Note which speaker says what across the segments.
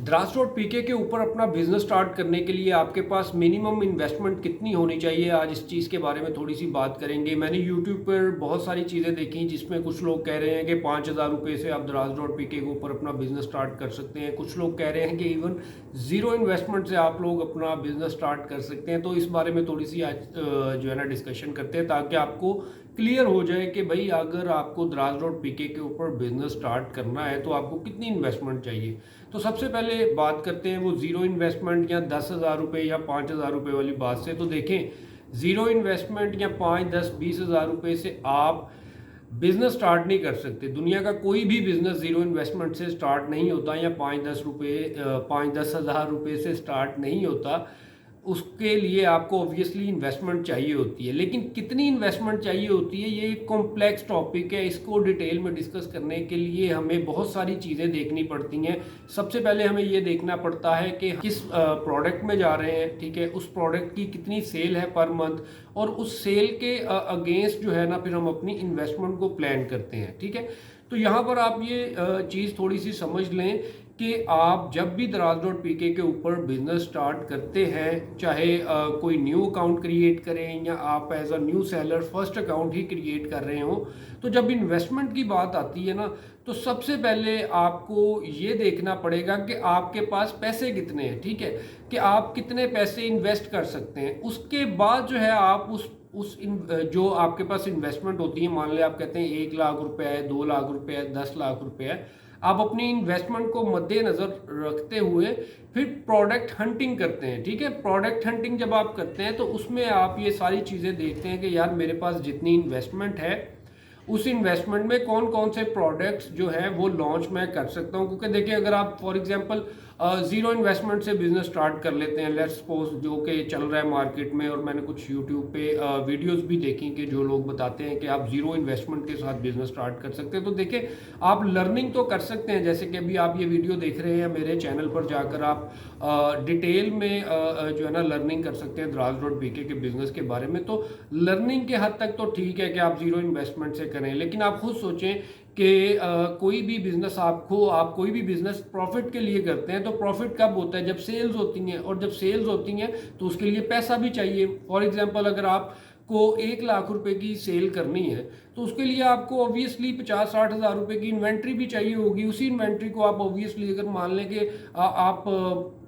Speaker 1: Dras dot पीके के ऊपर अपना बिजनेस स्टार्ट करने के लिए आपके पास मिनिमम इन्वेस्टमेंट कितनी होनी चाहिए, आज इस चीज़ के बारे में थोड़ी सी बात करेंगे। मैंने यूट्यूब पर बहुत सारी चीज़ें देखी जिसमें कुछ लोग कह रहे हैं कि 5,000 रुपये से आप द्रास डॉट पीके के ऊपर अपना बिजनेस स्टार्ट कर सकते हैं। कुछ लोग कह रहे हैं कि इवन ज़ीरो इन्वेस्टमेंट से आप लोग अपना बिजनेस स्टार्ट कर सकते हैं। तो इस बारे में थोड़ी सी आज जो है ना डिस्कशन करते हैं, ताकि आपको क्लियर हो जाए कि भाई अगर आपको द्रास डॉट पीके के ऊपर बिजनेस स्टार्ट करना है तो आपको कितनी इन्वेस्टमेंट चाहिए। तो सबसे पहले बात करते हैं वो ज़ीरो इन्वेस्टमेंट या 10,000 रुपये या 5,000 रुपये वाली बात से। तो देखें, ज़ीरो इन्वेस्टमेंट या 5, 10, 20,000 रुपये से आप बिजनेस स्टार्ट नहीं कर सकते। दुनिया का कोई भी बिजनेस ज़ीरो इन्वेस्टमेंट से स्टार्ट नहीं होता, या 5, 10 हज़ार रुपये से स्टार्ट नहीं होता। उसके लिए आपको ऑब्वियसली इन्वेस्टमेंट चाहिए होती है, लेकिन कितनी इन्वेस्टमेंट चाहिए होती है ये एक कॉम्प्लेक्स टॉपिक है। इसको डिटेल में डिस्कस करने के लिए हमें बहुत सारी चीज़ें देखनी पड़ती हैं। सबसे पहले हमें ये देखना पड़ता है कि किस प्रोडक्ट में जा रहे हैं, ठीक है, उस प्रोडक्ट की कितनी सेल है पर मंथ, और उस सेल के अगेंस्ट जो है ना फिर हम अपनी इन्वेस्टमेंट को प्लान करते हैं, ठीक है। तो यहाँ पर आप ये चीज़ थोड़ी सी समझ लें कि आप जब भी दराज डॉट पीके के ऊपर बिजनेस स्टार्ट करते हैं, चाहे कोई न्यू अकाउंट क्रिएट करें या आप as a new seller first account ही क्रिएट कर रहे हो, तो जब इन्वेस्टमेंट की बात आती है ना, तो सबसे पहले आपको ये देखना पड़ेगा कि आपके पास पैसे कितने हैं, ठीक है, कि आप कितने पैसे इन्वेस्ट कर सकते हैं। उसके बाद जो है आप जो आपके पास इन्वेस्टमेंट होती है, मान लें आप कहते हैं 1 लाख रुपए है, 2 लाख रुपए है, 10 लाख रुपए है, आप अपनी इन्वेस्टमेंट को मद्देनज़र रखते हुए फिर प्रोडक्ट हंटिंग करते हैं, ठीक है। प्रोडक्ट हंटिंग जब आप करते हैं तो उसमें आप ये सारी चीज़ें देखते हैं कि यार मेरे पास जितनी इन्वेस्टमेंट है उस इन्वेस्टमेंट में कौन कौन से प्रोडक्ट्स जो हैं वो लॉन्च मैं कर सकता हूँ। क्योंकि देखिए, अगर आप फॉर एग्जांपल ज़ीरो इन्वेस्टमेंट से बिजनेस स्टार्ट कर लेते हैं, लेट्स सपोज, जो कि चल रहा है मार्केट में, और मैंने कुछ यूट्यूब पे वीडियोस भी देखी कि जो लोग बताते हैं कि आप ज़ीरो इन्वेस्टमेंट के साथ बिजनेस स्टार्ट कर सकते हैं। तो देखिए, आप लर्निंग तो कर सकते हैं, जैसे कि अभी आप ये वीडियो देख रहे हैं, मेरे चैनल पर जाकर आप डिटेल में जो है ना लर्निंग कर सकते हैं द्रास डॉट पीके के बिजनेस के बारे में। तो लर्निंग के हद तक तो ठीक है कि आप ज़ीरो इन्वेस्टमेंट से करें, लेकिन आप खुद सोचें कि कोई भी बिजनेस आप कोई भी बिजनेस प्रॉफिट के लिए करते हैं, तो प्रॉफिट कब होता है? जब सेल्स होती हैं, और जब सेल्स होती हैं तो उसके लिए पैसा भी चाहिए। फॉर एग्जांपल, अगर आपको 1 लाख रुपए की सेल करनी है तो उसके लिए आपको ऑब्वियसली 50-60 हज़ार रुपये की इन्वेंट्री भी चाहिए होगी। उसी इन्वेंट्री को आप ऑब्वियसली, अगर मान लें कि आप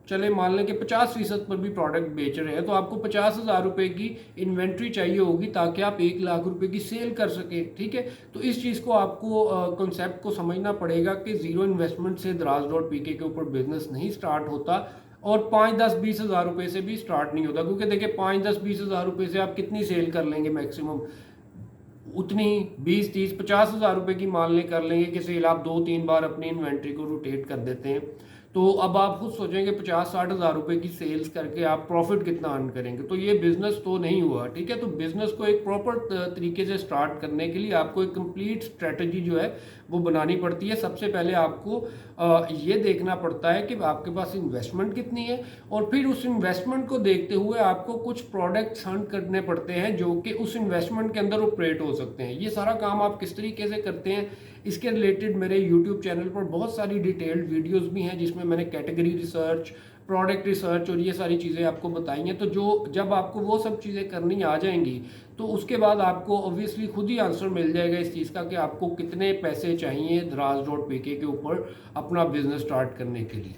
Speaker 1: चले मान लें कि 50% पर भी प्रोडक्ट बेच रहे हैं, तो आपको 50,000 रुपये की इन्वेंट्री चाहिए होगी ताकि आप 1 लाख रुपये की सेल कर सकें, ठीक है। तो इस चीज़ को आपको कॉन्सेप्ट को समझना पड़ेगा कि ज़ीरो इन्वेस्टमेंट से द्रास डॉट पीके के ऊपर बिजनेस नहीं स्टार्ट होता, और 5, 10, 20 हज़ार रुपये से भी स्टार्ट नहीं होता। क्योंकि देखिए, 5, 10, 20 हज़ार रुपये से आप कितनी सेल कर लेंगे मैक्सिमम? उतनी 20, 30, 50 हज़ार रुपये की मान लें कर लेंगे कि सेल आप 2-3 बार अपनी इन्वेंट्री को रोटेट कर देते हैं। तो अब आप खुद सोचेंगे 50-60 हज़ार रुपये की सेल्स करके आप प्रॉफिट कितना अर्न करेंगे, तो ये बिजनेस तो नहीं हुआ, ठीक है। तो बिजनेस को एक प्रॉपर तरीके से स्टार्ट करने के लिए आपको एक कंप्लीट स्ट्रेटजी जो है वो बनानी पड़ती है। सबसे पहले आपको ये देखना पड़ता है कि आपके पास इन्वेस्टमेंट कितनी है, और फिर उस इन्वेस्टमेंट को देखते हुए आपको कुछ प्रोडक्ट्स हंट करने पड़ते हैं जो कि उस इन्वेस्टमेंट के अंदर ऑपरेट हो सकते हैं। ये सारा काम आप किस तरीके से करते हैं, इसके रिलेटेड मेरे यूट्यूब चैनल पर बहुत सारी डिटेल्ड वीडियोस भी हैं जिसमें मैंने कैटेगरी रिसर्च, प्रोडक्ट रिसर्च और ये सारी चीज़ें आपको बताई हैं। तो जब आपको वो सब चीज़ें करनी आ जाएंगी तो उसके बाद आपको ऑब्वियसली खुद ही आंसर मिल जाएगा इस चीज़ का कि आपको कितने पैसे चाहिए द्रास डॉट पीके के ऊपर अपना बिजनेस स्टार्ट करने के लिए।